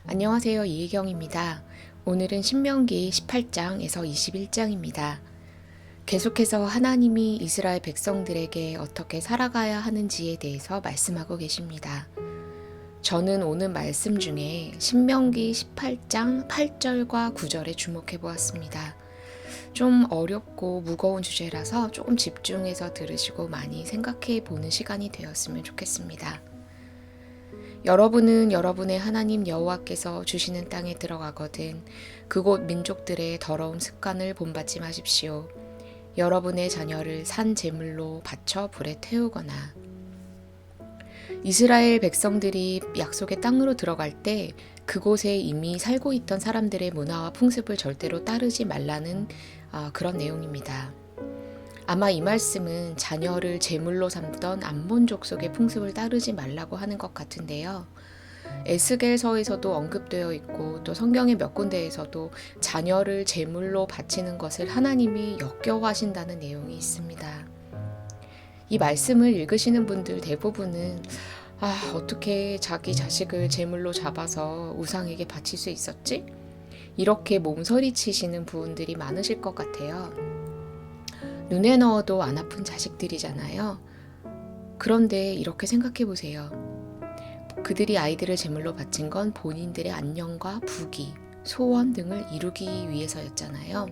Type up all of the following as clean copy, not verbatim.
안녕하세요. 이혜경입니다. 오늘은 신명기 18장에서 21장입니다. 계속해서 하나님이 이스라엘 백성들에게 어떻게 살아가야 하는지에 대해서 말씀하고 계십니다. 저는 오늘 말씀 중에 신명기 18장 8절과 9절에 주목해 보았습니다. 좀 어렵고 무거운 주제라서 조금 집중해서 들으시고 많이 생각해 보는 시간이 되었으면 좋겠습니다. 여러분은 여러분의 하나님 여호와께서 주시는 땅에 들어가거든 그곳 민족들의 더러운 습관을 본받지 마십시오. 여러분의 자녀를 산 제물로 바쳐 불에 태우거나. 이스라엘 백성들이 약속의 땅으로 들어갈 때 그곳에 이미 살고 있던 사람들의 문화와 풍습을 절대로 따르지 말라는 그런 내용입니다. 아마 이 말씀은 자녀를 제물로 삼던 암몬 족속의 풍습을 따르지 말라고 하는 것 같은데요. 에스겔서에서도 언급되어 있고 또 성경의 몇 군데에서도 자녀를 제물로 바치는 것을 하나님이 역겨워하신다는 내용이 있습니다. 이 말씀을 읽으시는 분들 대부분은 어떻게 자기 자식을 제물로 잡아서 우상에게 바칠 수 있었지? 이렇게 몸서리치시는 분들이 많으실 것 같아요. 눈에 넣어도 안 아픈 자식들이잖아요. 그런데 이렇게 생각해 보세요. 그들이 아이들을 제물로 바친 건 본인들의 안녕과 부귀, 소원 등을 이루기 위해서였잖아요.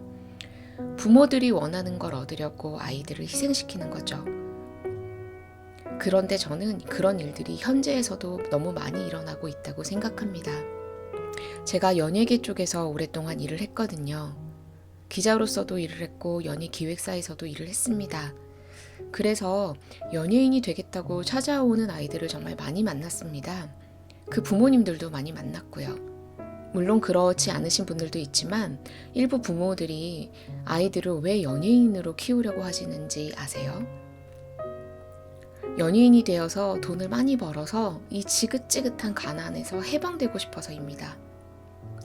부모들이 원하는 걸 얻으려고 아이들을 희생시키는 거죠. 그런데 저는 그런 일들이 현재에서도 너무 많이 일어나고 있다고 생각합니다. 제가 연예계 쪽에서 오랫동안 일을 했거든요. 기자로서도 일을 했고 연예기획사에서도 일을 했습니다. 그래서 연예인이 되겠다고 찾아오는 아이들을 정말 많이 만났습니다. 그 부모님들도 많이 만났고요. 물론 그렇지 않으신 분들도 있지만 일부 부모들이 아이들을 왜 연예인으로 키우려고 하시는지 아세요? 연예인이 되어서 돈을 많이 벌어서 이 지긋지긋한 가난에서 해방되고 싶어서입니다.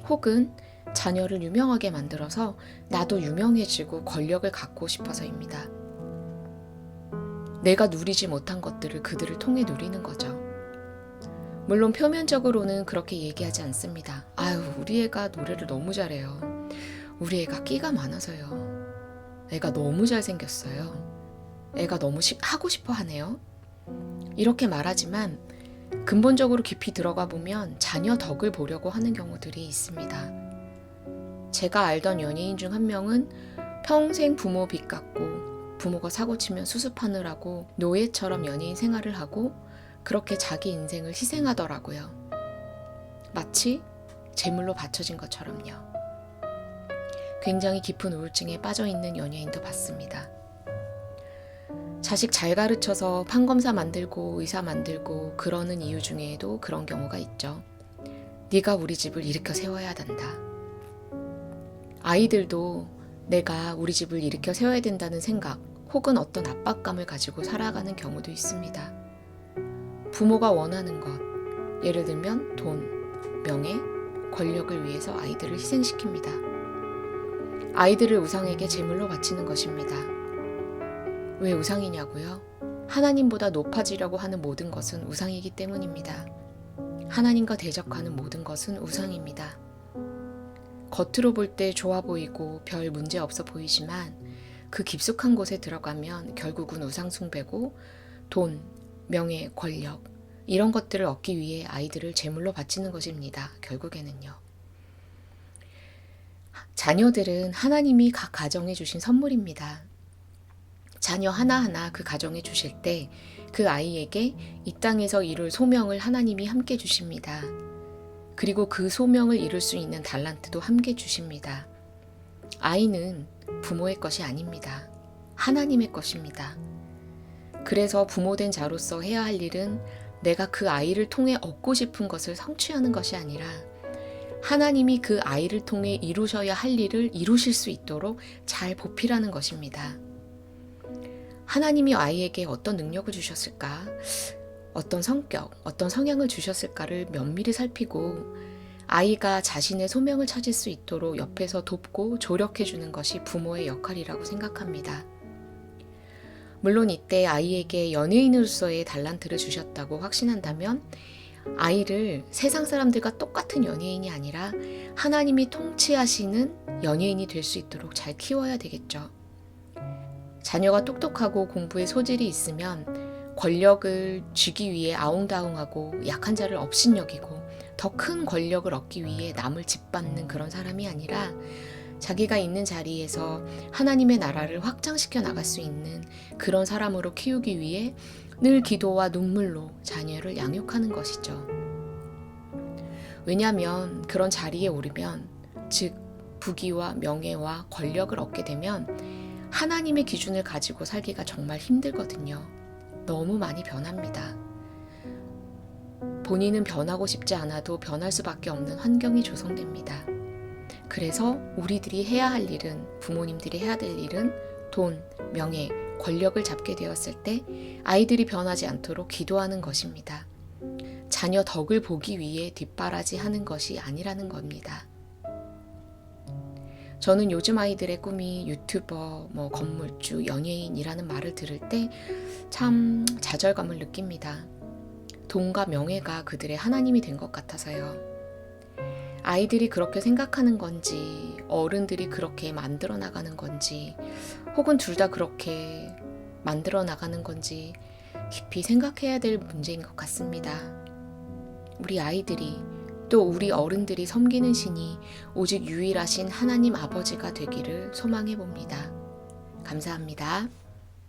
혹은 자녀를 유명하게 만들어서 나도 유명해지고 권력을 갖고 싶어서입니다. 내가 누리지 못한 것들을 그들을 통해 누리는 거죠. 물론 표면적으로는 그렇게 얘기하지 않습니다. 우리 애가 노래를 너무 잘해요. 우리 애가 끼가 많아서요. 애가 너무 잘생겼어요. 애가 너무 하고 싶어 하네요. 이렇게 말하지만 근본적으로 깊이 들어가 보면 자녀 덕을 보려고 하는 경우들이 있습니다. 제가 알던 연예인 중 한 명은 평생 부모 빚 갚고 부모가 사고치면 수습하느라고 노예처럼 연예인 생활을 하고 그렇게 자기 인생을 희생하더라고요. 마치 제물로 바쳐진 것처럼요. 굉장히 깊은 우울증에 빠져있는 연예인도 봤습니다. 자식 잘 가르쳐서 판검사 만들고 의사 만들고 그러는 이유 중에도 그런 경우가 있죠. 네가 우리 집을 일으켜 세워야 한다. 아이들도 내가 우리 집을 일으켜 세워야 된다는 생각 혹은 어떤 압박감을 가지고 살아가는 경우도 있습니다. 부모가 원하는 것, 예를 들면 돈, 명예, 권력을 위해서 아이들을 희생시킵니다. 아이들을 우상에게 제물로 바치는 것입니다. 왜 우상이냐고요? 하나님보다 높아지려고 하는 모든 것은 우상이기 때문입니다. 하나님과 대적하는 모든 것은 우상입니다. 겉으로 볼 때 좋아 보이고 별 문제 없어 보이지만 그 깊숙한 곳에 들어가면 결국은 우상 숭배고 돈, 명예, 권력 이런 것들을 얻기 위해 아이들을 제물로 바치는 것입니다. 결국에는요. 자녀들은 하나님이 각 가정에 주신 선물입니다. 자녀 하나하나 그 가정에 주실 때 그 아이에게 이 땅에서 이룰 소명을 하나님이 함께 주십니다. 그리고 그 소명을 이룰 수 있는 달란트도 함께 주십니다. 아이는 부모의 것이 아닙니다. 하나님의 것입니다. 그래서 부모된 자로서 해야 할 일은 내가 그 아이를 통해 얻고 싶은 것을 성취하는 것이 아니라 하나님이 그 아이를 통해 이루셔야 할 일을 이루실 수 있도록 잘 보필하는 것입니다. 하나님이 아이에게 어떤 능력을 주셨을까? 어떤 성격, 어떤 성향을 주셨을까를 면밀히 살피고 아이가 자신의 소명을 찾을 수 있도록 옆에서 돕고 조력해주는 것이 부모의 역할이라고 생각합니다. 물론 이때 아이에게 연예인으로서의 달란트를 주셨다고 확신한다면 아이를 세상 사람들과 똑같은 연예인이 아니라 하나님이 통치하시는 연예인이 될 수 있도록 잘 키워야 되겠죠. 자녀가 똑똑하고 공부에 소질이 있으면 권력을 쥐기 위해 아웅다웅하고 약한 자를 업신여기고 더 큰 권력을 얻기 위해 남을 짓밟는 그런 사람이 아니라 자기가 있는 자리에서 하나님의 나라를 확장시켜 나갈 수 있는 그런 사람으로 키우기 위해 늘 기도와 눈물로 자녀를 양육하는 것이죠. 왜냐하면 그런 자리에 오르면, 즉 부귀와 명예와 권력을 얻게 되면 하나님의 기준을 가지고 살기가 정말 힘들거든요. 너무 많이 변합니다. 본인은 변하고 싶지 않아도 변할 수밖에 없는 환경이 조성됩니다. 그래서 우리들이 해야 할 일은, 부모님들이 해야 될 일은 돈, 명예, 권력을 잡게 되었을 때 아이들이 변하지 않도록 기도하는 것입니다. 자녀 덕을 보기 위해 뒷바라지 하는 것이 아니라는 겁니다. 저는 요즘 아이들의 꿈이 유튜버, 건물주, 연예인이라는 말을 들을 때 참 좌절감을 느낍니다. 돈과 명예가 그들의 하나님이 된 것 같아서요. 아이들이 그렇게 생각하는 건지, 어른들이 그렇게 만들어 나가는 건지, 혹은 둘 다 그렇게 만들어 나가는 건지 깊이 생각해야 될 문제인 것 같습니다. 우리 아이들이, 또 우리 어른들이 섬기는 신이 오직 유일하신 하나님 아버지가 되기를 소망해 봅니다. 감사합니다.